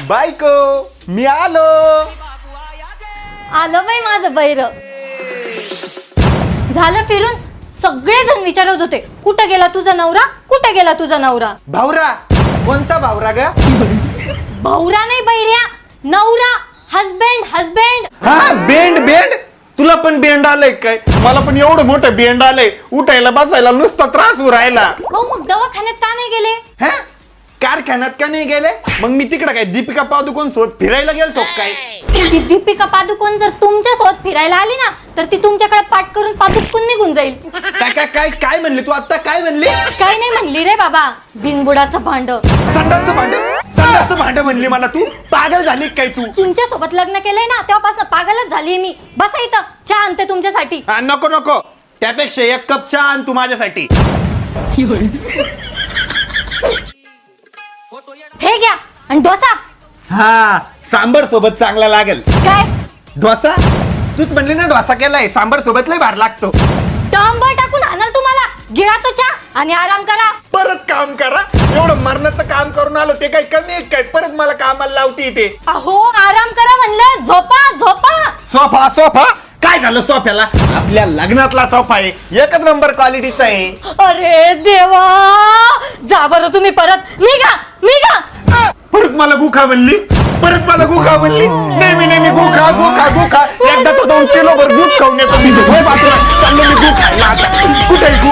बायको मी आलो. आलं बाई माझं बैर. झालं फिरून. सगळेजण विचारत होते कुठे गेला तुझा नवरा, कुठे गेला तुझा नवरा. भावरा? कोणता भावरा ग? भावरा नाही बैऱ्या, नवरा. Husband husband. हा बेंड बेंड. तुला पण बेंड आलंय काय? मला पण एवढं मोठं बेंड आलंय, उठायला बसायला नुसता त्रास होऊ राहिला. हो मग दवाखान्यात का नाही गेले? हा कारखान्यात का नाही गेले? मग मी तिकडे काय दीपिका पादुकोण सोबत फिरायला गेलतो काय? ती दीपिका पादुकोण जर तुमच्या सोबत फिरायला आली ना तर ती तुमच्याकडे पाठ करून पादुकून निघून जाईल. काय काय काय काय म्हणली तू आता? काय म्हणली? काय नाही म्हणली रे बाबा, बिनबुडाचं भांड. संडासचं भांड? संडासचं भांड म्हणली मला. तू पागल झाली काय तू? तुमच्या सोबत लग्न केलंय ना तेव्हापासून पागलच झालीये मी. बसा इथं, चहा आणते तुमच्यासाठी. हा, नको नको. त्यापेक्षा एक कप चहा आण तू माझ्यासाठी. हे घ्या आणि डोसा. हा सांबर सोबत चांगला लागेल. काय डोसा? तूच म्हणली ना डोसा केलाय, सांबर सोबत लय भार लागतो. डांबर टाकून आणाल तुम्हाला. गिळा तो चहा आणि आराम करा. परत काम करा? एवढं मरणाचं काम करून आलो ते काय कमी आहे काय? परत मला कामाला लावती इथे. अहो आराम करा म्हणलं. झोपा झोपा. Sofa sofa? काय झालं सोफ्याला? आपल्या लग्नातला सोफा आहे, एकच नंबर क्वालिटीचा आहे. अरे देवा, जा बरं तुम्ही परत. निघा निघा. परत मला गुखा म्हणली, परत मला गुखा म्हणली. नेहमी नेहमी गुखा गुखा गुखा. एकदा तो 2 किलोभर दूध खाऊन येतो मी. चाललो मी गु खायला आता. कुठे गु?